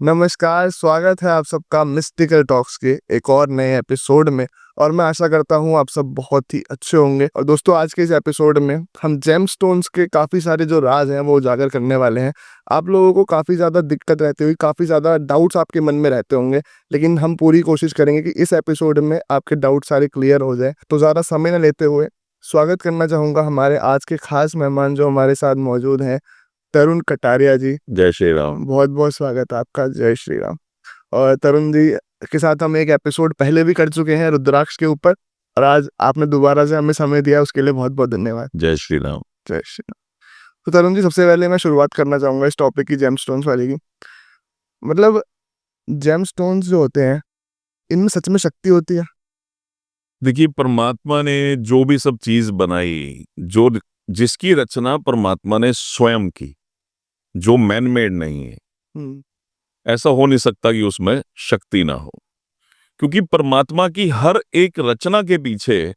नमस्कार, स्वागत है आप सबका मिस्टिकल टॉक्स के एक और नए एपिसोड में। और मैं आशा करता हूँ आप सब बहुत ही अच्छे होंगे। और दोस्तों, आज के इस एपिसोड में हम जेमस्टोन्स के काफ़ी सारे जो राज हैं वो उजागर करने वाले हैं। आप लोगों को काफ़ी ज़्यादा दिक्कत रहती हुई, काफ़ी ज़्यादा डाउट्स आपके मन में रहते होंगे, लेकिन हम पूरी कोशिश करेंगे कि इस एपिसोड में आपके डाउट सारे क्लियर हो जाए। तो ज़्यादा समय न लेते हुए स्वागत करना चाहूँगा हमारे आज के खास मेहमान जो हमारे साथ मौजूद हैं, तरुण कटारिया जी। जय श्री राम। बहुत बहुत स्वागत है आपका। जय श्री राम। और तरुण जी के साथ हम एक एपिसोड पहले भी कर चुके हैं रुद्राक्ष के ऊपर, और आज आपने दोबारा से हमें समय दिया, उसके लिए बहुत बहुत धन्यवाद। जय श्री राम। जय श्री राम। तो तरुण जी, सबसे पहले मैं शुरुआत करना चाहूँगा इस टॉपिक की, जेमस्टोन्स वाली की। मतलब जेमस्टोन्स जो होते हैं, इनमें सच में शक्ति होती है? देखिए, परमात्मा ने जो भी सब चीज बनाई, जो जिसकी रचना परमात्मा ने स्वयं की, जो मैन मेड नहीं है, ऐसा हो नहीं सकता कि उसमें शक्ति ना हो। क्योंकि परमात्मा की हर एक रचना के पीछे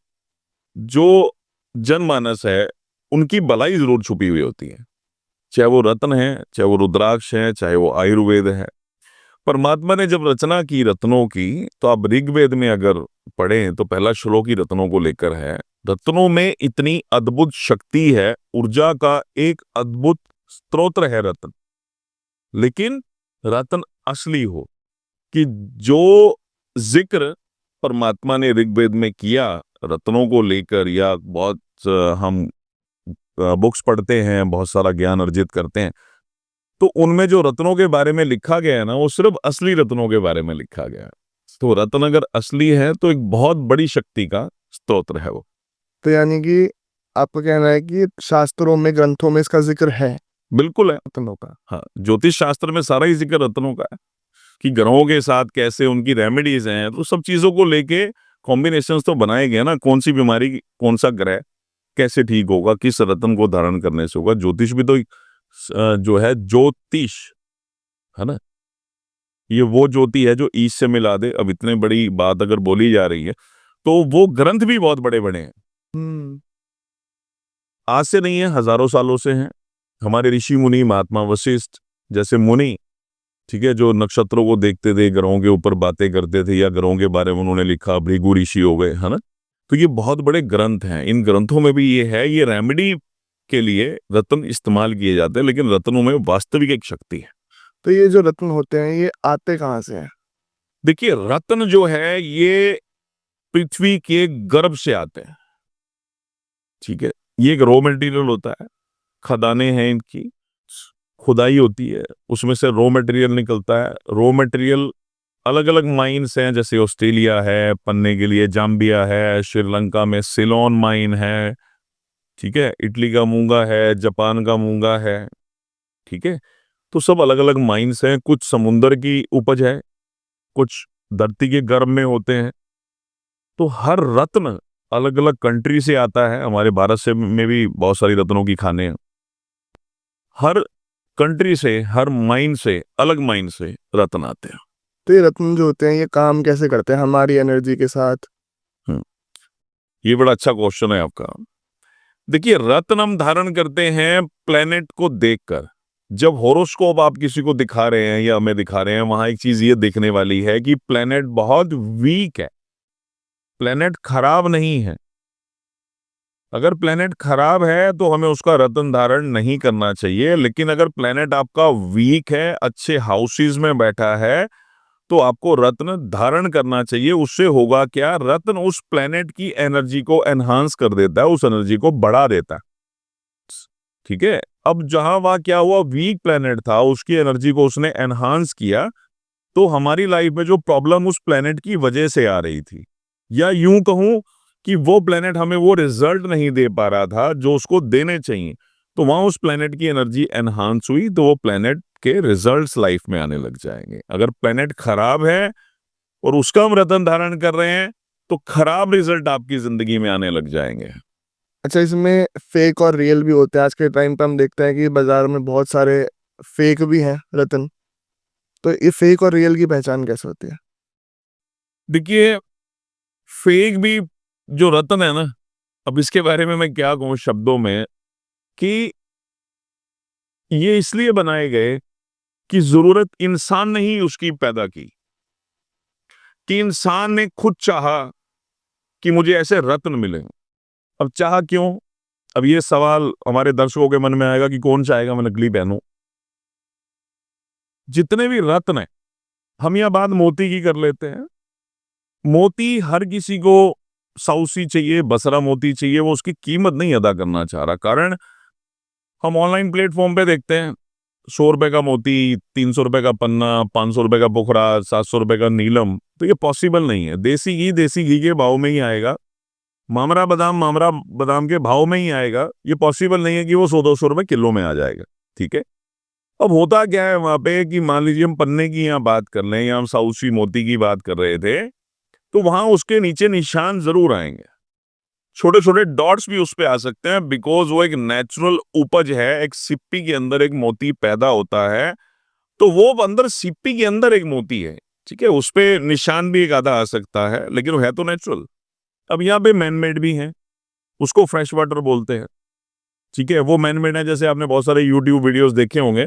जो जनमानस है, उनकी भलाई जरूर छुपी हुई होती है। चाहे वो रत्न है, चाहे वो रुद्राक्ष है, चाहे वो आयुर्वेद है। परमात्मा ने जब रचना की रत्नों की, तो आप ऋग्वेद में अगर पढ़ें तो पहला श्लोक ही रत्नों को लेकर है। रत्नों में इतनी अद्भुत शक्ति है, ऊर्जा का एक अद्भुत स्रोत है रत्न। लेकिन रत्न असली हो, कि जो जिक्र परमात्मा ने ऋग्वेद में किया रत्नों को लेकर, या बहुत हम बुक्स पढ़ते हैं, बहुत सारा ज्ञान अर्जित करते हैं, तो उनमें जो रत्नों के बारे में लिखा गया है ना, वो सिर्फ असली रत्नों के बारे में लिखा गया है। तो रत्न अगर असली है तो एक बहुत बड़ी शक्ति का स्तोत्र है वो। तो यानी कि आपका कहना है कि शास्त्रों में, ग्रंथों में इसका जिक्र है बिल्कुल है। रत्नों का? हाँ, ज्योतिष शास्त्र में सारा ही जिक्र रत्नों का है, कि ग्रहों के साथ कैसे उनकी रेमेडीज हैं। तो सब चीजों को लेके कॉम्बिनेशंस तो बनाए गए ना, कौन सी बीमारी, कौन सा ग्रह कैसे ठीक होगा, किस रत्न को धारण करने से होगा। ज्योतिष भी तो जो है ज्योतिष है ना, ये वो ज्योति है जो ईश से मिला दे। अब इतने बड़ी बात अगर बोली जा रही है, तो वो ग्रंथ भी बहुत बड़े बड़े हैं। आज से नहीं है, हजारों सालों से हैं। हमारे ऋषि मुनि, महात्मा वशिष्ठ जैसे मुनि, ठीक है, जो नक्षत्रों को देखते थे, ग्रहों के ऊपर बातें करते थे, या ग्रहों के बारे में उन्होंने लिखा, भृगु ऋषि हो गए, है ना। तो ये बहुत बड़े ग्रंथ हैं। इन ग्रंथों में भी ये है, ये रेमेडी के लिए रत्न इस्तेमाल किए जाते हैं, लेकिन रत्नों में वास्तविक एक शक्ति है। तो ये जो रत्न होते हैं, ये आते कहाँ से हैं? देखिए, रत्न जो है ये पृथ्वी के गर्भ से आते हैं, ठीक है। ये एक रॉ मटेरियल होता है, खदानें हैं इनकी, खुदाई होती है, उसमें से रॉ मटेरियल निकलता है। रॉ मटेरियल अलग अलग माइंस हैं, जैसे ऑस्ट्रेलिया है पन्ने के लिए, जाम्बिया है, श्रीलंका में सिलोन माइन है, ठीक है, इटली का मूंगा है, जापान का मूंगा है, ठीक है। तो सब अलग अलग माइंस हैं। कुछ समुंदर की उपज है, कुछ धरती के गर्भ में होते हैं। तो हर रत्न अलग अलग कंट्री से आता है। हमारे भारत से में भी बहुत सारी रत्नों की खाने हैं। हर कंट्री से, हर माइन से, अलग माइन से रत्न आते हैं। तो ये रत्न जो होते हैं, ये काम कैसे करते हैं हमारी एनर्जी के साथ? ये बड़ा अच्छा क्वेश्चन है आपका। देखिए, रत्न हम धारण करते हैं प्लेनेट को देखकर। जब होरोस्कोप आप किसी को दिखा रहे हैं या हमें दिखा रहे हैं, वहां एक चीज ये देखने वाली है कि प्लेनेट बहुत वीक है, प्लेनेट खराब नहीं है। अगर प्लेनेट खराब है तो हमें उसका रत्न धारण नहीं करना चाहिए। लेकिन अगर प्लेनेट आपका वीक है, अच्छे हाउसेस में बैठा है, तो आपको रत्न धारण करना चाहिए। उससे होगा क्या, रत्न उस प्लेनेट की एनर्जी को एनहांस कर देता है, उस एनर्जी को बढ़ा देता है, ठीक है। अब जहां वहां क्या हुआ, वीक प्लेनेट था, उसकी एनर्जी को उसने एनहांस किया, तो हमारी लाइफ में जो प्रॉब्लम उस प्लेनेट की वजह से आ रही थी, या यूं कहूं कि वो प्लेनेट हमें वो रिजल्ट नहीं दे पा रहा था जो उसको देने चाहिए, तो वहां उस प्लेनेट की एनर्जी एनहांस हुई, तो वो प्लेनेट के रिजल्ट्स लाइफ में आने लग जाएंगे। अगर प्लेनेट खराब है और उसका हम रत्न धारण कर रहे हैं, तो खराब रिजल्ट आपकी जिंदगी में आने लग जाएंगे। अच्छा, इसमें फेक और रियल भी होते हैं। आज के टाइम पे हम देखते हैं कि बाजार में बहुत सारे फेक भी हैं रत्न। तो ये फेक और रियल की पहचान कैसे होती है? देखिए, फेक भी जो रत्न है ना, अब इसके बारे में मैं क्या कहूं शब्दों में, कि ये इसलिए बनाए गए कि जरूरत इंसान ने ही उसकी पैदा की, कि इंसान ने खुद चाहा कि मुझे ऐसे रत्न मिले। अब चाहा क्यों? अब ये सवाल हमारे दर्शकों के मन में आएगा कि कौन चाहेगा मैं नकली पहनूं। जितने भी रत्न हैं, हम यह बात मोती की कर लेते हैं। मोती हर किसी को साउसी चाहिए, बसरा मोती चाहिए, वो उसकी कीमत नहीं अदा करना चाह रहा। कारण हम ऑनलाइन प्लेटफॉर्म पे देखते हैं 100 रुपए का मोती, 300 रुपए का पन्ना, 500 रुपए का पुखरा, 700 रुपए का नीलम। तो ये पॉसिबल नहीं है। देसी घी के भाव में ही आएगा, मामरा बादाम के भाव में ही आएगा। ये पॉसिबल नहीं है कि वो 100-200 रुपए किलो में आ जाएगा। ठीक है। अब होता क्या है वहां पे कि मान लीजिए हम पन्ने की यहाँ बात कर लें या हम साउसी मोती की बात कर रहे थे, तो वहां उसके नीचे निशान जरूर आएंगे, छोटे छोटे डॉट्स भी उस पे आ सकते हैं, बिकॉज वो एक नेचुरल उपज है। एक सिप्पी के अंदर एक मोती पैदा होता है, तो वो अंदर सिप्पी के अंदर एक मोती है। ठीक है, उस पे निशान भी एक आधा आ सकता है, लेकिन वो है तो नेचुरल। अब यहाँ पे मैनमेड भी है, उसको फ्रेश वाटर बोलते हैं। ठीक है, वो मैनमेड है। जैसे आपने बहुत सारे यूट्यूब वीडियोस देखे होंगे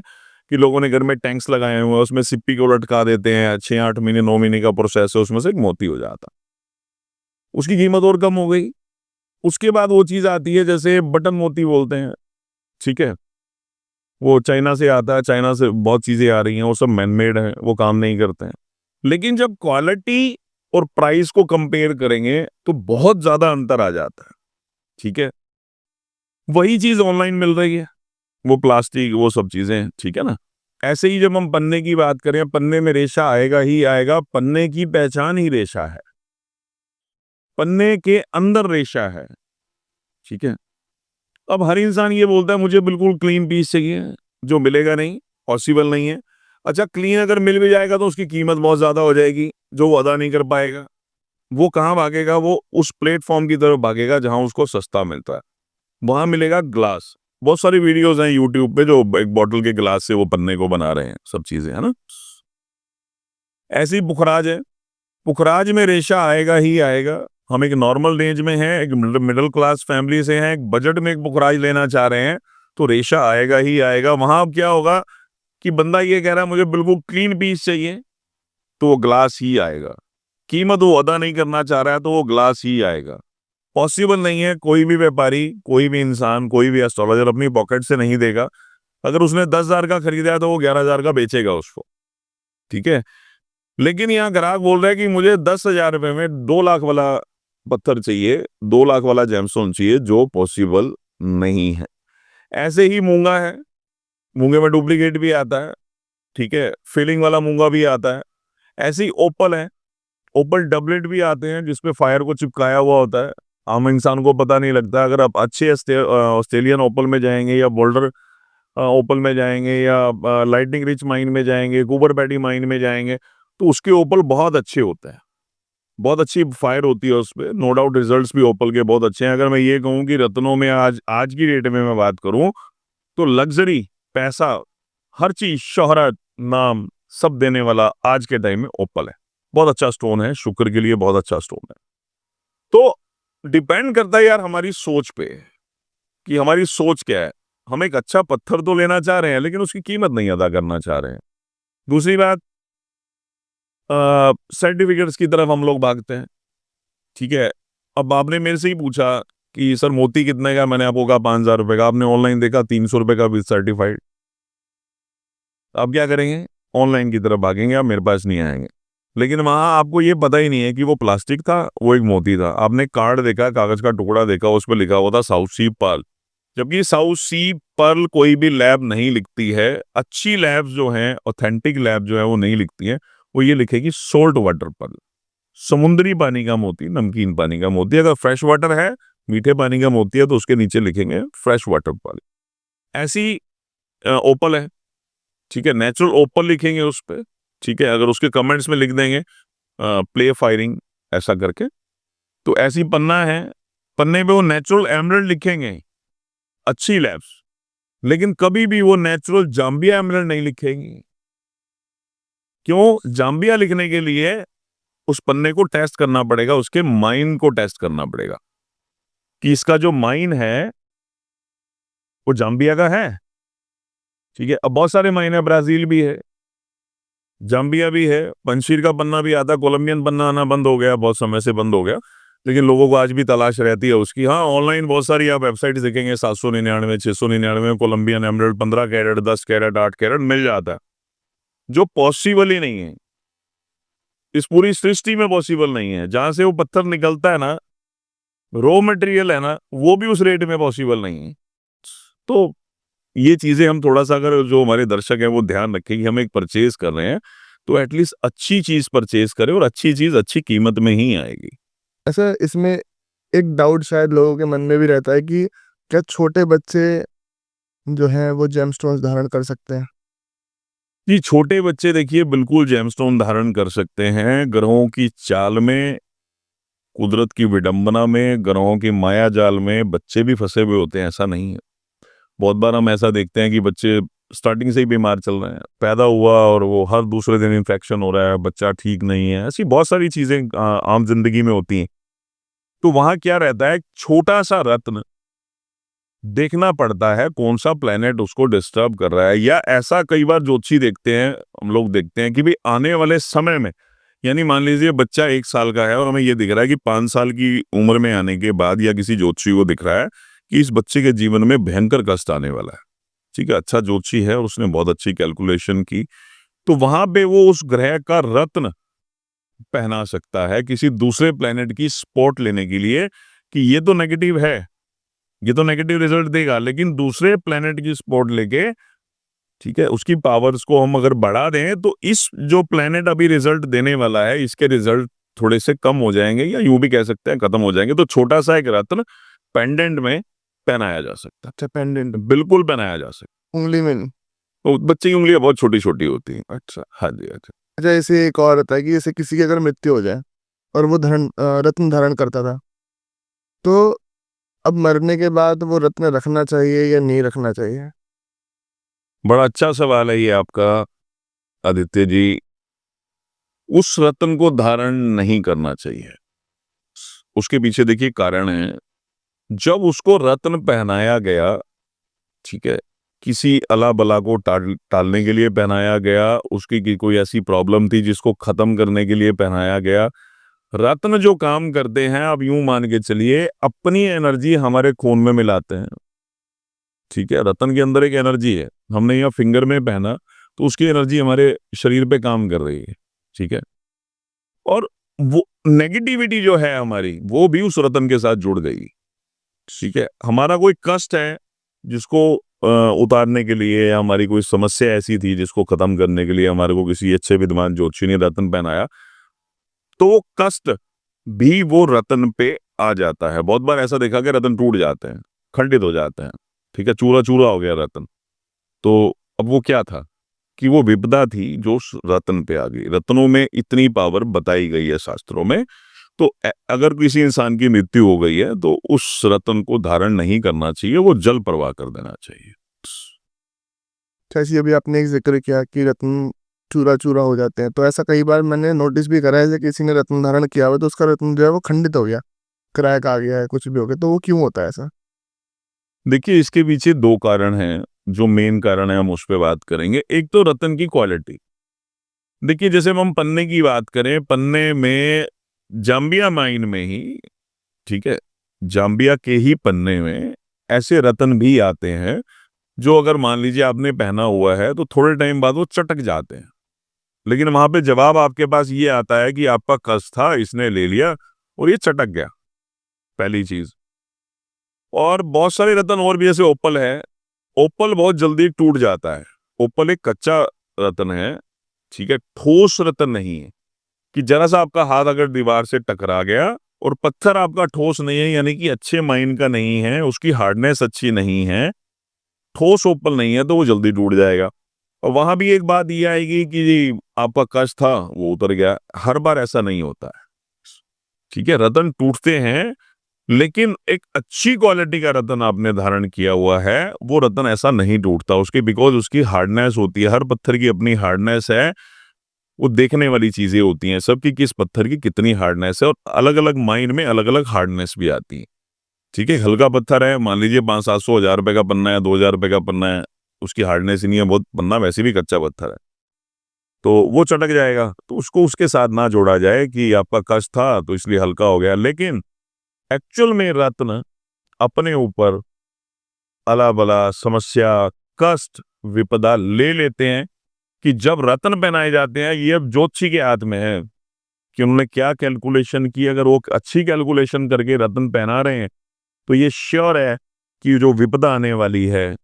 कि लोगों ने घर में टैंक्स लगाए हुए हैं, उसमें सिप्पी को लटका देते हैं, 6-8 महीने 9 महीने का प्रोसेस है, उसमें से एक मोती हो जाता। उसकी कीमत और कम हो गई। उसके बाद वो चीज आती है जैसे बटन मोती बोलते हैं। ठीक है, वो चाइना से आता है, चाइना से बहुत चीजें आ रही हैं, वो सब मैनमेड है, वो काम नहीं करते हैं। लेकिन जब क्वालिटी और प्राइस को कंपेयर करेंगे तो बहुत ज्यादा अंतर आ जाता है। ठीक है, वही चीज ऑनलाइन मिल रही है, वो प्लास्टिक, वो सब चीजें। ठीक है ना। ऐसे ही जब हम पन्ने की बात करें, पन्ने में रेशा आएगा ही आएगा। पन्ने की पहचान ही रेशा है, पन्ने के अंदर रेशा है। ठीक है। अब हर इंसान ये बोलता है मुझे बिल्कुल क्लीन पीस चाहिए, जो मिलेगा नहीं, पॉसिबल नहीं है। अच्छा, क्लीन अगर मिल भी जाएगा तो उसकी कीमत बहुत ज्यादा हो जाएगी, जो वो अदा नहीं कर पाएगा। वो कहाँ भागेगा? वो उस प्लेटफॉर्म की तरफ भागेगा जहां उसको सस्ता मिलता है। वहां मिलेगा ग्लास। बहुत सारी वीडियोस हैं यूट्यूब पे जो एक बॉटल के ग्लास से वो पन्ने को बना रहे हैं, सब चीजें है ना। ऐसी पुखराज है, पुखराज में रेशा आएगा ही आएगा। हम एक नॉर्मल रेंज में हैं, एक मिडिल क्लास फैमिली से हैं, एक बजट में एक पुखराज लेना चाह रहे हैं, तो रेशा आएगा ही आएगा। वहां अब क्या होगा कि बंदा ये कह रहा है मुझे बिल्कुल क्लीन पीस चाहिए, तो वो ग्लास ही आएगा। कीमत वो अदा नहीं करना चाह रहा है, तो वो ग्लास ही आएगा। पॉसिबल नहीं है। कोई भी व्यापारी, कोई भी इंसान, कोई भी एस्ट्रोलॉजर अपनी पॉकेट से नहीं देगा। अगर उसने 10,000 का खरीदा है तो वो 11,000 का बेचेगा उसको। ठीक है। लेकिन यहाँ ग्राहक बोल रहा है कि मुझे 10,000 रुपए में 2 लाख वाला पत्थर चाहिए, 2 लाख वाला जेमस्टोन चाहिए, जो पॉसिबल नहीं है। ऐसे ही मूंगा है, मूंगे में डुप्लीकेट भी आता है। ठीक है, फिलिंग वाला मूंगा भी आता है। ऐसे ही ओपल है, ओपल डबलेट भी आते हैं जिसपे फायर को चिपकाया हुआ होता है, आम इंसान को पता नहीं लगता। अगर आप अच्छे ऑस्ट्रेलियन ओपल में जाएंगे या बोल्डर ओपल में जाएंगे या लाइटनिंग रिच माइन में जाएंगे, कूपर पैटी माइन में जाएंगे, तो उसके ओपल बहुत अच्छे होते हैं, बहुत अच्छी फायर होती है उस पर। नो डाउट रिजल्ट्स भी ओपल के बहुत अच्छे हैं। अगर मैं ये कहूँ कि रत्नों में आज आज की डेट में मैं बात करूँ, तो लग्जरी, पैसा, हर चीज, शोहरत, नाम सब देने वाला आज के टाइम में ओपल है। बहुत अच्छा स्टोन है, शुक्र के लिए बहुत अच्छा स्टोन है। तो डिपेंड करता है यार हमारी सोच पे, कि हमारी सोच क्या है। हम एक अच्छा पत्थर तो लेना चाह रहे हैं, लेकिन उसकी कीमत नहीं अदा करना चाह रहे हैं। दूसरी बात, सर्टिफिकेट्स की तरफ हम लोग भागते हैं। ठीक है। अब आपने मेरे से ही पूछा कि सर मोती कितने का, मैंने आपको कहा 5,000 रुपए का। आपने ऑनलाइन देखा 300 रुपए का विद सर्टिफाइड। आप क्या करेंगे? ऑनलाइन की तरफ भागेंगे, आप मेरे पास नहीं आएंगे। लेकिन वहां आपको ये पता ही नहीं है कि वो प्लास्टिक था, वो एक मोती था। आपने कार्ड देखा, कागज का टुकड़ा देखा, उस पर लिखा हुआ था साउथ सी पर्ल। जबकि साउथ सी पर्ल कोई भी लैब नहीं लिखती है। अच्छी लैब्स जो हैं, ऑथेंटिक लैब जो है, वो नहीं लिखती हैं। वो ये लिखेगी सोल्ट वाटर पर्ल, समुद्री पानी का मोती, नमकीन पानी का मोती। अगर फ्रेश वाटर है, मीठे पानी का मोती है, तो उसके नीचे लिखेंगे फ्रेश वाटर पर्ल। ऐसी ओपल है। ठीक है, नेचुरल ओपल लिखेंगे उस पर। ठीक है, अगर उसके कमेंट्स में लिख देंगे प्ले फायरिंग ऐसा करके, तो ऐसी पन्ना है, पन्ने पे वो नेचुरल एमरल्ड लिखेंगे, अच्छी लैब्स। लेकिन कभी भी वो नेचुरल जाम्बिया एमरल्ड नहीं लिखेंगी। क्यों? जाम्बिया लिखने के लिए उस पन्ने को टेस्ट करना पड़ेगा, उसके माइन को टेस्ट करना पड़ेगा कि इसका जो माइन है वो जाम्बिया का है। ठीक है, अब बहुत सारे माइन है, ब्राजील भी है, जाम्बिया भी है, पंशीर का पन्ना भी आता, कोलंबियन पन्ना आना बंद हो गया, बहुत समय से बंद हो गया, लेकिन लोगों को आज भी तलाश रहती है उसकी। हाँ, ऑनलाइन बहुत सारी आप वेबसाइट देखेंगे, 799, 699 Colombian emerald 15 carat, 10 carat, 8 carat मिल जाता है, जो पॉसिबल ही नहीं है, इस पूरी सृष्टि में पॉसिबल नहीं है। जहां से वो पत्थर निकलता है ना, रॉ मटेरियल है ना, वो भी उस रेट में पॉसिबल नहीं है। तो ये चीजें हम थोड़ा सा, अगर जो हमारे दर्शक हैं वो ध्यान रखें कि हम एक परचेज कर रहे हैं तो एटलीस्ट अच्छी चीज परचेज करें, और अच्छी चीज अच्छी कीमत में ही आएगी। ऐसा इसमें एक डाउट शायद लोगों के मन में भी रहता है कि क्या छोटे बच्चे जो हैं वो जेमस्टोन्स धारण कर सकते हैं? जी, छोटे बच्चे देखिए बिल्कुल जेमस्टोन धारण कर सकते हैं। ग्रहों की चाल में, कुदरत की विडंबना में, ग्रहों की माया जाल में बच्चे भी फंसे हुए होते हैं, ऐसा नहीं है। बहुत बार हम ऐसा देखते हैं कि बच्चे स्टार्टिंग से ही बीमार चल रहे हैं, पैदा हुआ और वो हर दूसरे दिन इन्फेक्शन हो रहा है, बच्चा ठीक नहीं है, ऐसी बहुत सारी चीजें आम जिंदगी में होती हैं। तो वहां क्या रहता है, छोटा सा रत्न देखना पड़ता है कौन सा प्लेनेट उसको डिस्टर्ब कर रहा है। या ऐसा कई बार ज्योतिषी देखते हैं, हम लोग देखते हैं कि भाई आने वाले समय में, यानी मान लीजिए बच्चा 1 साल का है और हमें ये दिख रहा है कि 5 साल की उम्र में आने के बाद, या किसी ज्योतिषी को दिख रहा है कि इस बच्चे के जीवन में भयंकर कष्ट आने वाला है। ठीक है, अच्छा ज्योतिषी है और उसने बहुत अच्छी कैलकुलेशन की, तो वहां पे वो उस ग्रह का रत्न पहना सकता है किसी दूसरे प्लेनेट की स्पॉट लेने के लिए, कि ये तो नेगेटिव है, ये तो नेगेटिव रिजल्ट देगा, लेकिन दूसरे प्लेनेट की स्पॉट लेके, ठीक है, उसकी पावर्स को हम अगर बढ़ा दें तो इस जो प्लेनेट अभी रिजल्ट देने वाला है, इसके रिजल्ट थोड़े से कम हो जाएंगे, या यूं भी कह सकते हैं खत्म हो जाएंगे। तो छोटा सा एक रत्न पेंडेंट में पहनाया जा सकता अच्छा, पेंडेंट है, बिल्कुल पहनाया जा सकता उंगली में नहीं? है। तो बच्चे की उंगलियां बहुत छोटी छोटी होती हैं। अच्छा। हाँ जी, अच्छा। अच्छा, ऐसे एक और होता है कि जैसे किसी की अगर मृत्यु हो जाए और वो रत्न धारण करता था, तो अब मरने के बाद वो रत्न रखना चाहिए या नहीं रखना चाहिए? बड़ा अच्छा सवाल है ये आपका, आदित्य जी। उस रत्न को धारण नहीं करना चाहिए। उसके पीछे देखिए कारण है। जब उसको रत्न पहनाया गया, ठीक है, किसी अला बला को टालने के लिए पहनाया गया, उसकी कोई ऐसी प्रॉब्लम थी जिसको खत्म करने के लिए पहनाया गया। रत्न जो काम करते हैं, आप यूं मान के चलिए, अपनी एनर्जी हमारे खून में मिलाते हैं। ठीक है, रत्न के अंदर एक एनर्जी है, हमने यहाँ फिंगर में पहना तो उसकी एनर्जी हमारे शरीर पे काम कर रही है। ठीक है, और वो नेगेटिविटी जो है हमारी, वो भी उस रत्न के साथ जुड़ गई। ठीक है, हमारा कोई कष्ट है जिसको उतारने के लिए, या हमारी कोई समस्या ऐसी थी जिसको खत्म करने के लिए हमारे को किसी अच्छे विद्वान ज्योतिषी ने रत्न पहनाया, तो वो कष्ट भी वो रत्न पे आ जाता है। बहुत बार ऐसा देखा कि रत्न टूट जाते हैं, खंडित हो जाते हैं। ठीक है, चूरा चूरा हो गया रत्न। तो अब वो क्या था कि वो विपदा थी जो उस रत्न पे आ गई। रत्नों में इतनी पावर बताई गई है शास्त्रों में। तो अगर किसी इंसान की मृत्यु हो गई है तो उस रत्न को धारण नहीं करना चाहिए, वो जल प्रवाह कर देना चाहिए। जैसे अभी आपने एक जिक्र किया कि रत्न चूरा चूरा हो जाते हैं, तो ऐसा कई बार मैंने नोटिस भी करा है कि किसी ने रत्न धारण किया हुआ तो उसका रत्न जो है वो खंडित हो गया, क्रैक आ गया है, कुछ भी हो गया, तो वो क्यों होता है ऐसा? देखिए, इसके पीछे 2 कारण हैं। जो मेन कारण है हम उस पर बात करेंगे। एक तो रत्न की क्वालिटी। देखिए, जैसे हम पन्ने की बात करें, पन्ने में जाम्बिया माइन में ही, ठीक है, जाम्बिया के ही पन्ने में ऐसे रत्न भी आते हैं जो अगर मान लीजिए आपने पहना हुआ है तो थोड़े टाइम बाद वो चटक जाते हैं। लेकिन वहां पे जवाब आपके पास ये आता है कि आपका कष्ट था, इसने ले लिया और ये चटक गया, पहली चीज। और बहुत सारे रत्न और भी, जैसे ओपल है, ओपल बहुत जल्दी टूट जाता है। ओपल एक कच्चा रत्न है, ठीक है, ठोस रत्न नहीं है, कि जरा सा आपका हाथ अगर दीवार से टकरा गया और पत्थर आपका ठोस नहीं है, यानी कि अच्छे माइन का नहीं है, उसकी हार्डनेस अच्छी नहीं है, ठोस ओपल नहीं है, तो वो जल्दी टूट जाएगा। और वहां भी एक बात ये आएगी कि जी आपका कष्ट था वो उतर गया। हर बार ऐसा नहीं होता है। ठीक है, रत्न टूटते हैं, लेकिन एक अच्छी क्वालिटी का रत्न आपने धारण किया हुआ है, वो रत्न ऐसा नहीं टूटता। उसकी बिकॉज उसकी हार्डनेस होती है, हर पत्थर की अपनी हार्डनेस है। वो देखने वाली चीजें होती हैं सबकी, किस पत्थर की कितनी हार्डनेस है, और अलग अलग माइन में अलग अलग हार्डनेस भी आती है। ठीक है, हल्का पत्थर है, मान लीजिए 500-700 हज़ार रुपए का पन्ना है, 2,000 रुपए का पन्ना है, उसकी हार्डनेस ही नहीं है, बहुत पन्ना वैसे भी कच्चा पत्थर है, तो वो चटक जाएगा। तो उसको उसके साथ ना जोड़ा जाए कि आपका कष्ट था तो इसलिए हल्का हो गया। लेकिन एक्चुअल में रत्न अपने ऊपर अला बला समस्या, कष्ट, विपदा ले लेते हैं कि जब रत्न पहनाए जाते हैं, ये अब ज्योतिषी के हाथ में है कि उन्होंने क्या कैलकुलेशन की। अगर वो अच्छी कैलकुलेशन करके रत्न पहना रहे हैं तो ये श्योर है कि जो विपदा आने वाली है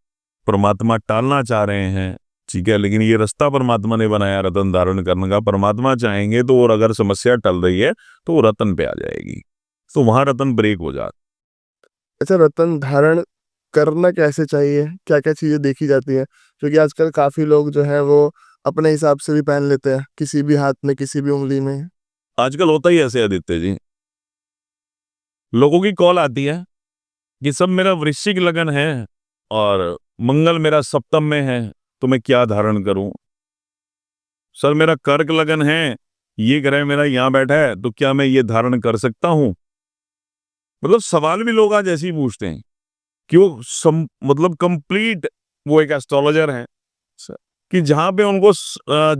परमात्मा टालना चाह रहे हैं। ठीक है, लेकिन ये रास्ता परमात्मा ने बनाया रत्न धारण करने का। परमात्मा चाहेंगे तो, और अगर समस्या टल रही है तो वो रत्न पे आ जाएगी, तो वहां रत्न ब्रेक हो जाता। अच्छा, रत्न धारण करना कैसे चाहिए? क्या-क्या चीज़ें देखी जाती हैं? क्योंकि आजकल काफ़ी लोग जो हैं वो अपने हिसाब से भी पहन लेते हैं, किसी भी हाथ में, किसी भी उँगली में। आजकल होता ही ऐसे आदित्य जी, लोगों की कॉल आती है कि सब मेरा वृश्चिक लगन है और मंगल मेरा सप्तम में है, तो मैं क्या धारण करूं। सर मेरा कर्क लगन है, ये ग्रह मेरा यहाँ बैठा है, तो क्या मैं ये धारण कर सकता हूं। मतलब सवाल भी लोग आज ऐसे ही पूछते हैं कि वो मतलब कंप्लीट वो एक एस्ट्रोलॉजर हैं कि जहां पे उनको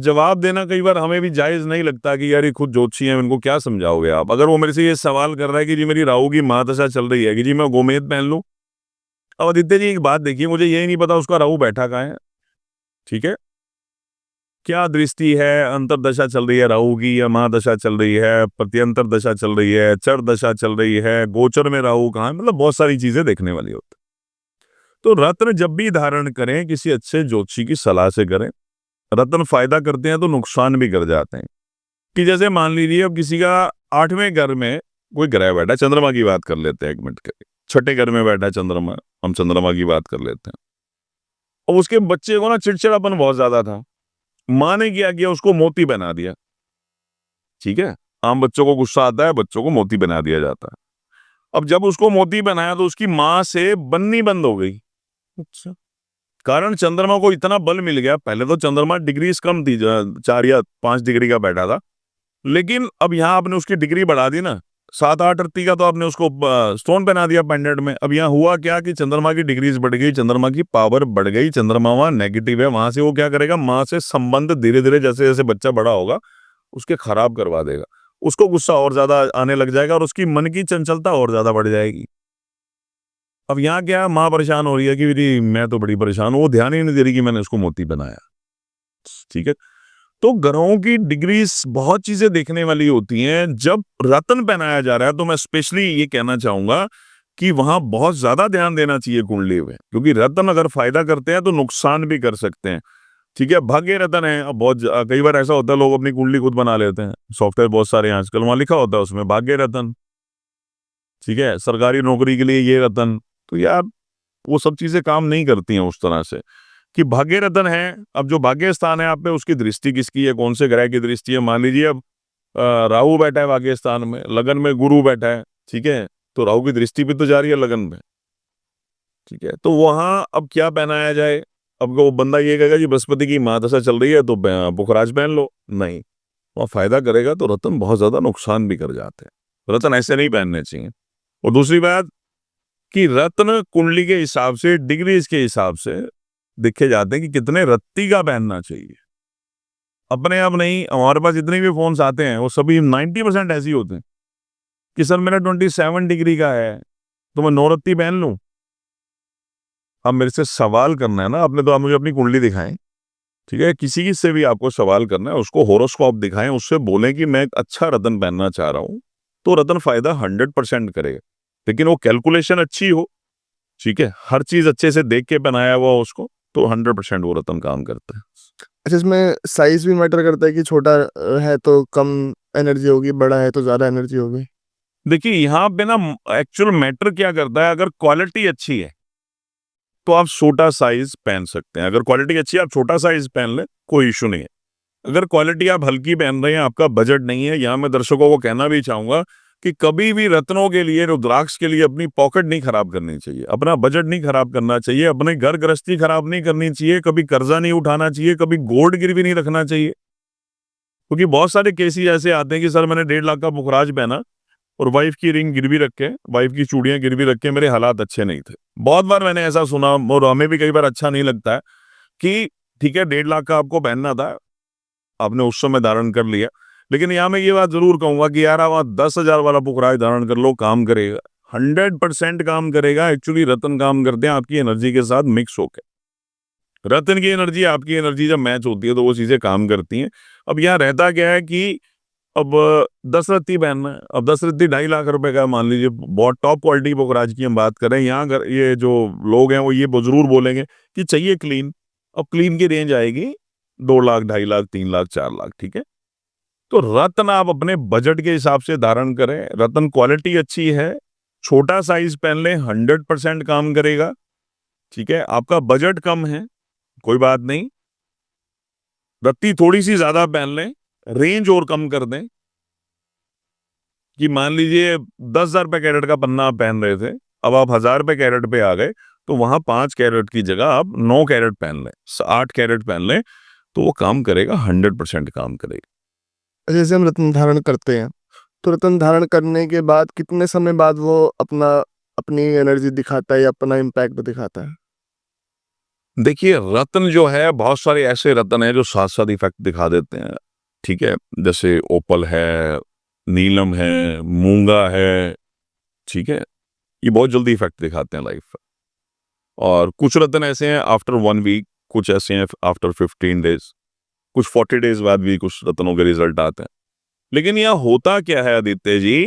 जवाब देना कई बार हमें भी जायज नहीं लगता कि यार ये खुद ज्योतिषी हैं, इनको क्या समझाओगे आप। अगर वो मेरे से ये सवाल कर रहा है कि जी मेरी राहु की महादशा चल रही है कि जी मैं गोमेद पहन लूं, अब आदित्य जी एक बात देखिए, मुझे यही नहीं पता उसका राहु बैठा कहाँ है। ठीक है, क्या दृष्टि है, अंतरदशा चल रही है राहु की या महादशा चल रही है, प्रत्यंतर दशा चल रही है, चर दशा चल रही है, गोचर में राहु कहाँ है, मतलब बहुत सारी चीजें देखने वाली होती। तो रत्न जब भी धारण करें किसी अच्छे ज्योतिषी की सलाह से करें। रत्न फायदा करते हैं तो नुकसान भी कर जाते हैं। कि जैसे मान लीजिए अब किसी का 8वें घर में कोई ग्रह बैठा, चंद्रमा की बात कर लेते हैं 1 मिनट के लिए, 6ठे घर में बैठा चंद्रमा, हम चंद्रमा की बात कर लेते हैं। अब उसके बच्चे को ना चिड़चिड़ापन बहुत ज्यादा था, माँ ने क्या किया, उसको मोती बना दिया। ठीक है, आम बच्चों को गुस्सा आता है, बच्चों को मोती बना दिया जाता है। अब जब उसको मोती बनाया तो उसकी माँ से बननी बंद हो गई। अच्छा, कारण चंद्रमा को इतना बल मिल गया। पहले तो चंद्रमा डिग्रीज कम थी, 4 या 5 डिग्री का बैठा था, लेकिन अब यहाँ आपने उसकी डिग्री बढ़ा दी ना, 7-8 रत्ती का तो आपने उसको स्टोन पहना दिया पेंडेंट में। अब यहाँ हुआ क्या कि चंद्रमा की डिग्रीज बढ़ गई, चंद्रमा की पावर बढ़ गई, चंद्रमा वहां नेगेटिव है, वहां से वो क्या करेगा, माँ से संबंध धीरे धीरे जैसे जैसे बच्चा बड़ा होगा उसके खराब करवा देगा। उसको गुस्सा और ज्यादा आने लग जाएगा और उसकी मन की चंचलता और ज्यादा बढ़ जाएगी। अब यहाँ क्या, माँ परेशान हो रही है कि मेरी, मैं तो बड़ी परेशान हूँ, वो ध्यान ही नहीं दे रही कि मैंने उसको मोती बनाया। ठीक है, तो ग्रहों की डिग्रीज बहुत चीजें देखने वाली होती हैं। जब रत्न पहनाया जा रहा है तो मैं स्पेशली ये कहना चाहूंगा कि वहां बहुत ज्यादा ध्यान देना चाहिए कुंडली में, क्योंकि रत्न अगर फायदा करते हैं तो नुकसान भी कर सकते हैं। ठीक है, भाग्य रत्न है। अब बहुत कई बार ऐसा होता है लोग अपनी कुंडली खुद बना लेते हैं, सॉफ्टवेयर बहुत सारे हैं आजकल, वहां लिखा होता है उसमें भाग्य रत्न। ठीक है, सरकारी नौकरी के लिए ये रत्न, तो यार वो सब चीजें काम नहीं करती हैं उस तरह से कि भाग्य रत्न है। अब जो भाग्य स्थान है आप पे, उसकी दृष्टि किसकी है, कौन से ग्रह की दृष्टि है। मान लीजिए अब राहु बैठा है भाग्य स्थान में, लगन में गुरु बैठा है। ठीक है, तो राहु की दृष्टि भी तो जा रही है लगन में। ठीक है, तो वहां अब क्या पहनाया जाए। अब वो बंदा ये कहेगा जी बृहस्पति की महादशा चल रही है तो पुखराज पहन लो, नहीं, वहां फायदा करेगा तो रत्न बहुत ज्यादा नुकसान भी कर जाते हैं। रत्न ऐसे नहीं पहनने चाहिए। और दूसरी बात कि रत्न कुंडली के हिसाब से, डिग्रीज के हिसाब से देखे जाते हैं कि कितने रत्ती का पहनना चाहिए। अपने आप नहीं, हमारे पास जितने भी फोन्स आते हैं वो सभी 90% ऐसे ही होते हैं कि सर मेरा 27 डिग्री का है तो मैं 9 रत्ती पहन लूं। अब मेरे से सवाल करना है ना आपने, तो आप मुझे अपनी कुंडली दिखाएं। ठीक है, किसी की से भी आपको सवाल करना है, उसको होरोस्कोप दिखाएं, उससे बोलें कि मैं एक अच्छा रत्न पहनना चाह रहा हूं, तो रत्न फायदा 100% करेगा। लेकिन वो कैलकुलेशन अच्छी हो। ठीक है, हर चीज अच्छे से देख के बनाया हुआ हो उसको, तो 100% वो रत्न काम करता है। अच्छा, इसमें साइज़ भी मैटर करता है कि छोटा है तो कम एनर्जी होगी, बड़ा है तो ज़्यादा एनर्जी होगी? देखिए यहाँ पे ना एक्चुअल मैटर क्या करता है, अगर क्वालिटी अच्छी है तो आप छोटा साइज पहन सकते हैं। अगर क्वालिटी अच्छी है आप छोटा साइज पहन लें, कोई इशू नहीं है। अगर क्वालिटी आप हल्की पहन रहे हैं, आपका बजट नहीं है, यहाँ मैं दर्शकों को कहना भी चाहूंगा कि कभी भी रत्नों के लिए, रुद्राक्ष के लिए अपनी पॉकेट नहीं खराब करनी चाहिए, अपना बजट नहीं खराब करना चाहिए, अपने घर गृहस्थी खराब नहीं करनी चाहिए, कभी कर्जा नहीं उठाना चाहिए, कभी गोल्ड गिरवी नहीं रखना चाहिए। क्योंकि बहुत सारे केसेस ऐसे आते हैं कि सर मैंने 1.5 लाख का पुखराज पहना और वाइफ की रिंग गिरवी रख के, वाइफ की चूड़ियां गिरवी रख के मेरे हालात अच्छे नहीं थे। बहुत बार मैंने ऐसा सुना और हमें भी कई बार अच्छा नहीं लगता है कि ठीक है 1.5 लाख का आपको पहनना था, आपने उस समय धारण कर लिया, लेकिन यहाँ मैं ये बात जरूर कहूंगा कि यार आप 10,000 वाला पुखराज धारण कर लो, काम करेगा, 100% काम करेगा। एक्चुअली रतन काम करते हैं आपकी एनर्जी के साथ मिक्स होकर। रतन की एनर्जी आपकी एनर्जी जब मैच होती है तो वो चीजें काम करती हैं। अब यहाँ रहता क्या है कि अब 10 रत्ती पहनना है, अब 10 रत्ती 2.5 लाख रुपए का, मान लीजिए बहुत टॉप क्वालिटी पोखराज की हम बात करें, यहाँ अगर ये जो लोग हैं वो ये जरूर बोलेंगे कि चाहिए क्लीन। अब क्लीन की रेंज आएगी 2 लाख, 2.5 लाख, 3 लाख, 4 लाख, ठीक है। तो रत्न आप अपने बजट के हिसाब से धारण करें। रत्न क्वालिटी अच्छी है, छोटा साइज पहन लें, 100% काम करेगा, ठीक है। आपका बजट कम है, कोई बात नहीं, रत्ती थोड़ी सी ज्यादा पहन लें, रेंज और कम कर दें कि मान लीजिए 10,000 रुपए कैरेट का पन्ना आप पहन रहे थे, अब आप 1,000 रुपए कैरेट पे आ गए, तो वहां 5 कैरेट की जगह आप 9 कैरेट पहन लें, 8 कैरेट पहन लें, तो वो काम करेगा, 100% काम करेगा। जैसे हम रत्न धारण करते हैं, तो रत्न धारण करने के बाद कितने समय बाद वो अपनी एनर्जी दिखाता है या अपना इम्पैक्ट दिखाता है? देखिए रत्न जो है, बहुत सारे ऐसे रत्न हैं जो साथ साथ इफेक्ट दिखा देते हैं, ठीक है। जैसे ओपल है, नीलम है, मूंगा है, ठीक है, ये बहुत जल्दी इफेक्ट दिखाते हैं लाइफ पर। और कुछ रत्न ऐसे हैं आफ्टर 1 वीक, कुछ ऐसे हैं आफ्टर 15 डेज, कुछ 40 डेज बाद भी कुछ रत्नों के रिजल्ट आते हैं। लेकिन यहाँ होता क्या है आदित्य जी,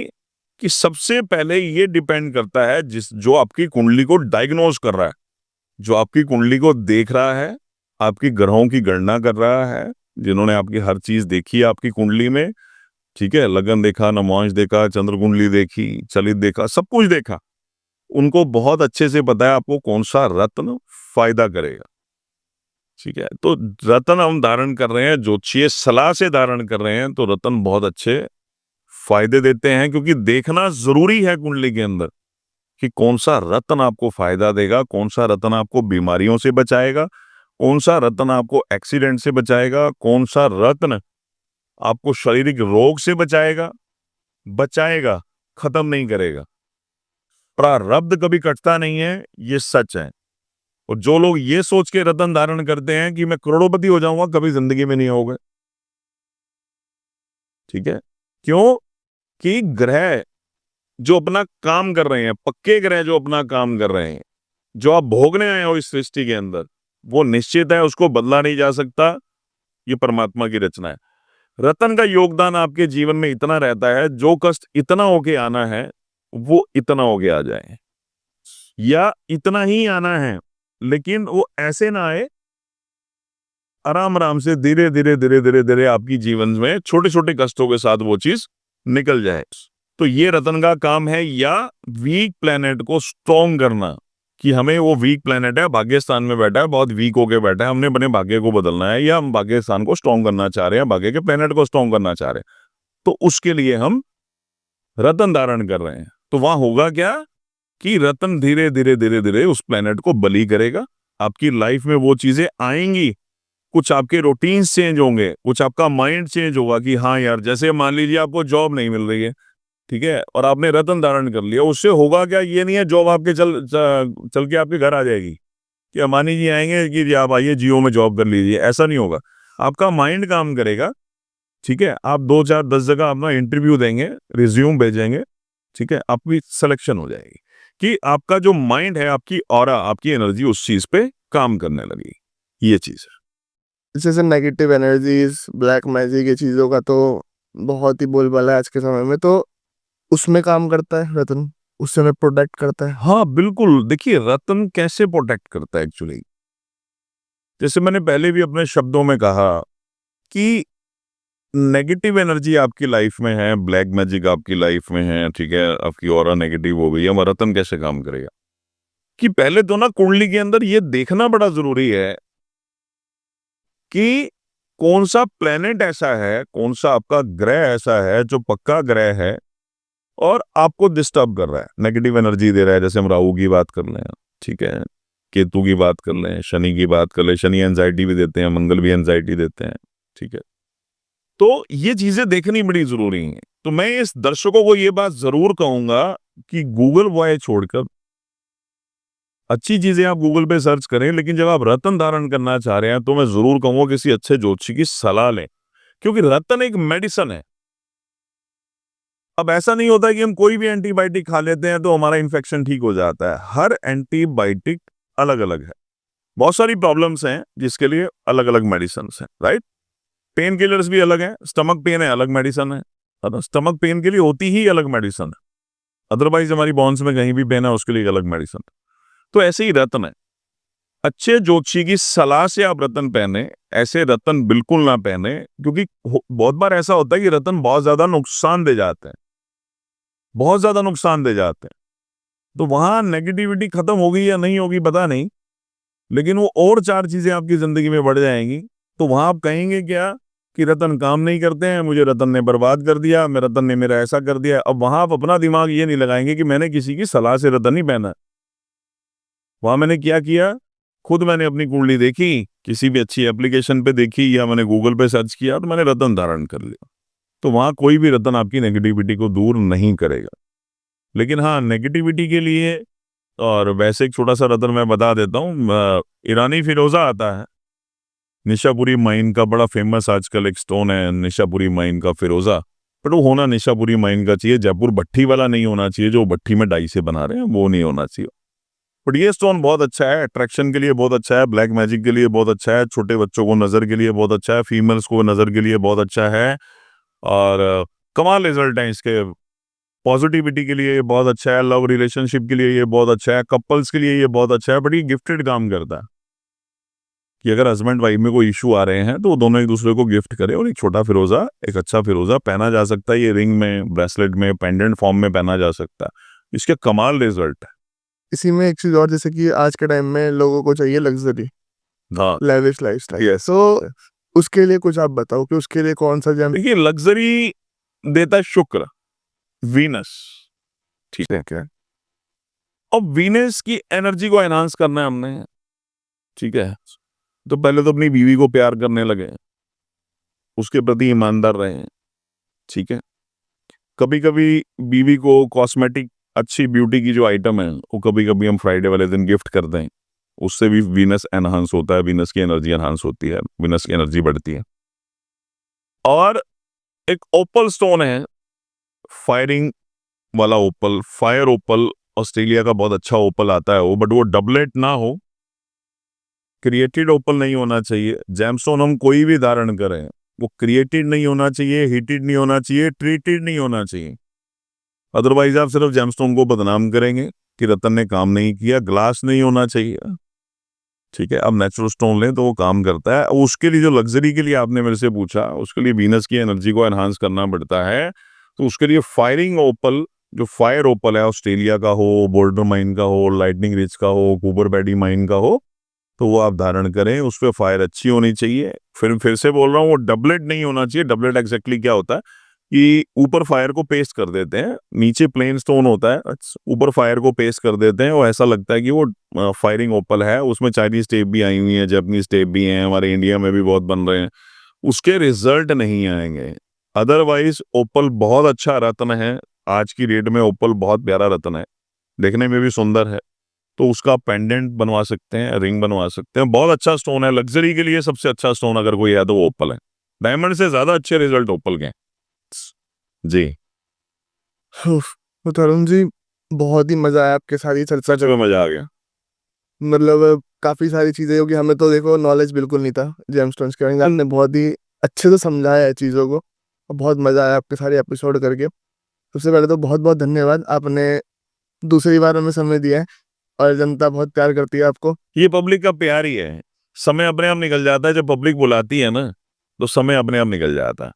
कि सबसे पहले ये डिपेंड करता है जो आपकी कुंडली को डायग्नोज कर रहा है, जो आपकी कुंडली को देख रहा है, आपकी ग्रहों की गणना कर रहा है, जिन्होंने आपकी हर चीज देखी है आपकी कुंडली में, ठीक है, लगन देखा, नमांश देखा, चंद्र कुंडली देखी, चलित देखा, सब कुछ देखा, उनको बहुत अच्छे से पता है आपको कौन सा रत्न फायदा करेगा, ठीक है। तो रत्न हम धारण कर रहे हैं, ज्योतिषीय सलाह से धारण कर रहे हैं, तो रत्न बहुत अच्छे फायदे देते हैं, क्योंकि देखना जरूरी है कुंडली के अंदर कि कौन सा रत्न आपको फायदा देगा, कौन सा रत्न आपको बीमारियों से बचाएगा, कौन सा रत्न आपको एक्सीडेंट से बचाएगा, कौन सा रत्न आपको शारीरिक रोग से बचाएगा, खत्म नहीं करेगा। प्रारब्ध कभी कटता नहीं है, ये सच है। और जो लोग ये सोच के रत्न धारण करते हैं कि मैं करोड़पति हो जाऊंगा, कभी जिंदगी में नहीं होगा, ठीक है। क्यों? कि ग्रह जो अपना काम कर रहे हैं, पक्के ग्रह जो अपना काम कर रहे हैं, जो आप भोगने आए हो इस सृष्टि के अंदर, वो निश्चित है, उसको बदला नहीं जा सकता, ये परमात्मा की रचना है। रतन का योगदान आपके जीवन में इतना रहता है, जो कष्ट इतना होके आना है वो इतना होके आ जाए, या इतना ही आना है, लेकिन वो ऐसे ना आए, आराम आराम से धीरे धीरे धीरे धीरे धीरे आपकी जीवन में छोटे छोटे कष्टों के साथ वो चीज निकल जाए। तो ये रतन का काम है, या वीक प्लेनेट को स्ट्रॉन्ग करना, कि हमें वो वीक प्लेनेट है, भाग्य स्थान में बैठा है, बहुत वीक होके बैठा है, हमने अपने भाग्य को बदलना है, या हम भाग्य स्थान को स्ट्रॉन्ग करना चाह रहे हैं, भाग्य के प्लेनेट को स्ट्रॉन्ग करना चाह रहे हैं, तो उसके लिए हम रतन धारण कर रहे हैं। तो वहां होगा क्या कि रतन धीरे धीरे धीरे धीरे उस प्लेनेट को बली करेगा, आपकी लाइफ में वो चीजें आएंगी, कुछ आपके रूटीन्स चेंज होंगे, कुछ आपका माइंड चेंज होगा कि हाँ यार, जैसे मान लीजिए आपको जॉब नहीं मिल रही है, ठीक है, और आपने रतन धारण कर लिया, उससे होगा क्या, ये नहीं है जॉब आपके चल के आपके घर आ जाएगी, कि अमानी जी आएंगे कि जी आप आइए जियो में जॉब कर लीजिए, ऐसा नहीं होगा। आपका माइंड काम करेगा, ठीक है, आप 2 4 10 जगह अपना इंटरव्यू देंगे, रिज्यूम भेजेंगे, ठीक है, आपकी सिलेक्शन हो जाएगी, कि आपका जो माइंड है, आपकी ऑरा, आपकी एनर्जी उस चीज पे काम करने लगी, ये चीज है। जैसे नेगेटिव एनर्जीज, ब्लैक मैजिक, ये चीज़ों का तो बहुत ही बोलबाला है आज के समय में, तो उसमें काम करता है रत्न, उससे हमें प्रोटेक्ट करता है। हाँ बिल्कुल, देखिए रतन कैसे प्रोटेक्ट करता है एक्चुअली, जैसे मैंने पहले भी अपने शब्दों में कहा कि नेगेटिव एनर्जी आपकी लाइफ में है, ब्लैक मैजिक आपकी लाइफ में है, ठीक है, आपकी ऑरा नेगेटिव हो गई है, अब रतन कैसे काम करेगा, कि पहले तो ना कुंडली के अंदर ये देखना बड़ा जरूरी है कि कौन सा प्लेनेट ऐसा है, कौन सा आपका ग्रह ऐसा है जो पक्का ग्रह है और आपको डिस्टर्ब कर रहा है, नेगेटिव एनर्जी दे रहा है। जैसे हम राहु की बात कर लें, ठीक है, केतु की बात कर लें, शनि की बात कर लें, शनि एंजाइटी भी देते हैं, मंगल भी एंजाइटी देते हैं, ठीक है। तो ये चीजें देखनी बड़ी जरूरी हैं। तो मैं इस दर्शकों को ये बात जरूर कहूंगा कि गूगल बॉय छोड़कर अच्छी चीजें आप गूगल पे सर्च करें, लेकिन जब आप रत्न धारण करना चाह रहे हैं तो मैं जरूर कहूंगा किसी अच्छे ज्योतिषी की सलाह लें, क्योंकि रत्न एक मेडिसिन है। अब ऐसा नहीं होता कि हम कोई भी एंटीबायोटिक खा लेते हैं तो हमारा इन्फेक्शन ठीक हो जाता है। हर एंटीबायोटिक अलग अलग है, बहुत सारी प्रॉब्लम्स हैं जिसके लिए अलग अलग मेडिसिन हैं, राइट। पेन किलर्स भी अलग हैं, स्टमक पेन है अलग मेडिसिन है, स्टमक पेन के लिए होती ही अलग मेडिसिन है, अदरवाइज हमारी बॉन्स में कहीं भी पेन है उसके लिए अलग मेडिसिन। तो ऐसे ही रत्न है, अच्छे ज्योतिषी की सलाह से आप रत्न पहने, ऐसे रत्न बिल्कुल ना पहने, क्योंकि बहुत बार ऐसा होता है कि रत्न बहुत ज्यादा नुकसान दे जाते हैं, बहुत ज्यादा नुकसान दे जाते हैं। तो वहां नेगेटिविटी खत्म होगी या नहीं होगी पता नहीं, लेकिन वो और 4 चीजें आपकी जिंदगी में बढ़ जाएंगी। तो वहां आप कहेंगे क्या कि रतन काम नहीं करते हैं, मुझे रतन ने बर्बाद कर दिया, मैं रतन ने मेरा ऐसा कर दिया। अब वहां आप अपना दिमाग ये नहीं लगाएंगे कि मैंने किसी की सलाह से रतन नहीं पहना। वहां मैंने क्या किया, खुद मैंने अपनी कुंडली देखी, किसी भी अच्छी एप्लीकेशन पे देखी या मैंने गूगल पे सर्च किया तो मैंने रतन धारण कर लिया। तो वहां कोई भी रतन आपकी नेगेटिविटी को दूर नहीं करेगा। लेकिन हाँ, नेगेटिविटी के लिए और वैसे एक छोटा सा रतन मैं बता देता हूँ, ईरानी फिरोजा आता है, निशापुरी माइन का बड़ा फेमस आजकल एक स्टोन है, निशापुरी माइन का फिरोजा। बट वो होना निशापुरी माइन का चाहिए, जयपुर भट्टी वाला नहीं होना चाहिए जो भट्टी में डाई से बना रहे हैं, वो नहीं होना चाहिए। बट ये स्टोन बहुत अच्छा है, अट्रैक्शन के लिए बहुत अच्छा है, ब्लैक मैजिक के लिए बहुत अच्छा है, छोटे बच्चों को नजर के लिए बहुत अच्छा है, फीमेल्स को नजर के लिए बहुत अच्छा है, और कमाल रिजल्ट है इसके। पॉजिटिविटी के लिए ये बहुत अच्छा है, लव रिलेशनशिप के लिए ये बहुत अच्छा है, कपल्स के लिए ये बहुत अच्छा है। बट ये गिफ्टेड काम करता है कि अगर हस्बैंड वाइफ में कोई इशू आ रहे हैं तो दोनों एक दूसरे को गिफ्ट करें। और एक छोटा फिरोजा, एक अच्छा फिरोजा पहना जा सकता है, ये रिंग में, ब्रेसलेट में, पेंडेंट फॉर्म में पहना जा सकता है, इसके कमाल रिजल्ट है। इसी में एक चीज और, जैसे कि आज के टाइम में लोगों को चाहिए लग्जरी, हाँ, लेविश लाइफस्टाइल। यस। तो उसके लिए कुछ आप बताओ कि उसके लिए कौन सा जेम। देखिए, लग्जरी देता है शुक्र, वीनस, ठीक है क्या। और वीनस की एनर्जी को एनहांस करना है हमने, ठीक है। तो पहले तो अपनी बीवी को प्यार करने लगे, उसके प्रति ईमानदार रहे, ठीक है। कभी कभी बीवी को कॉस्मेटिक अच्छी ब्यूटी की जो आइटम है वो कभी कभी हम फ्राइडे वाले दिन गिफ्ट कर दें, उससे भी वीनस एनहांस होता है, वीनस की एनर्जी एनहांस होती है, वीनस की एनर्जी बढ़ती है। और एक ओपल स्टोन है, फायरिंग वाला ओपल, फायर ओपल, ऑस्ट्रेलिया का बहुत अच्छा ओपल आता है वो, बट वो डबलेट ना हो, क्रिएटेड ओपल नहीं होना चाहिए। जेमस्टोन हम कोई भी धारण करें वो क्रिएटेड नहीं होना चाहिए, हीटेड नहीं होना चाहिए, ट्रीटेड नहीं होना चाहिए, अदरवाइज आप सिर्फ जेमस्टोन को बदनाम करेंगे कि रतन ने काम नहीं किया। ग्लास नहीं होना चाहिए, ठीक है। अब नेचुरल स्टोन लें तो वो काम करता है। उसके लिए जो लग्जरी के लिए आपने मेरे से पूछा, उसके लिए वीनस की एनर्जी को एनहांस करना पड़ता है। तो उसके लिए फायरिंग ओपल, जो फायर ओपल है, ऑस्ट्रेलिया का हो, बोल्डर माइन का हो, लाइटनिंग रिच का हो, कूपर बैडी माइन का हो, तो वो आप धारण करें। उस पर फायर अच्छी होनी चाहिए। फिर से बोल रहा हूँ, वो डबलेट नहीं होना चाहिए। डबलेट एग्जैक्टली क्या होता है कि ऊपर फायर को पेस्ट कर देते हैं, नीचे प्लेन स्टोन होता है, ऊपर फायर को पेस्ट कर देते हैं, और ऐसा लगता है कि वो फायरिंग ओपल है। उसमें चाइनीज टेप भी आई हुई है, जापानीज टेप भी हैं, हमारे इंडिया में भी बहुत बन रहे हैं, उसके रिजल्ट नहीं आएंगे। अदरवाइज ओपल बहुत अच्छा रत्न है, आज की डेट में ओपल बहुत प्यारा रत्न है, देखने में भी सुंदर है। तो उसका पेंडेंट बनवा सकते हैं, रिंग बनवा सकते हैं, बहुत अच्छा स्टोन है। लग्जरी के लिए सबसे अच्छा स्टोन अगर कोई है तो वो ओपल है। डायमंड से ज्यादा अच्छे रिजल्ट ओपल के हैं जी। तो तरुण जी, बहुत ही मजा आया आपके साथ ये चर्चा चलो, मजा आ गया। मतलब काफी सारी चीजें होगी, हमें तो देखो नॉलेज बिल्कुल नहीं था जेमस्टोन्स के बारे में, आपने बहुत ही अच्छे से समझाया है चीजों को, और बहुत मजा आया आपके सारे एपिसोड करके। सबसे पहले तो बहुत बहुत धन्यवाद, आपने दूसरी बार हमें समय दिया है, और जनता बहुत प्यार करती है आपको। ये पब्लिक का प्यार ही है, समय अपने आप निकल जाता है। जब पब्लिक बुलाती है ना तो समय अपने आप निकल जाता है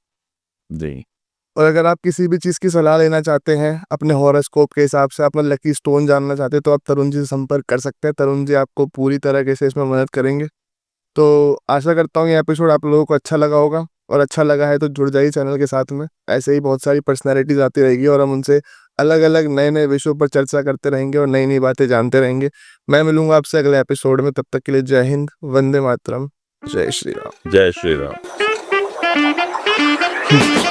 जी। और अगर आप किसी भी चीज़ की सलाह लेना चाहते हैं अपने हॉरोस्कोप के हिसाब से, अपना लकी स्टोन जानना चाहते हैं, तो आप तरुण जी से संपर्क कर सकते हैं। तरुण जी आपको पूरी तरीके से इसमें मदद करेंगे। तो आशा करता हूँ ये एपिसोड आप लोगों को अच्छा लगा होगा, और अच्छा लगा है तो जुड़ जाइए चैनल के साथ में। ऐसे ही बहुत सारी पर्सनैलिटीज आती रहेगी और हम उनसे अलग अलग नए नए विषयों पर चर्चा करते रहेंगे और नई नई बातें जानते रहेंगे। मैं मिलूंगा आपसे अगले एपिसोड में, तब तक के लिए जय हिंद, वंदे मातरम, जय श्री राम। जय श्री राम। है।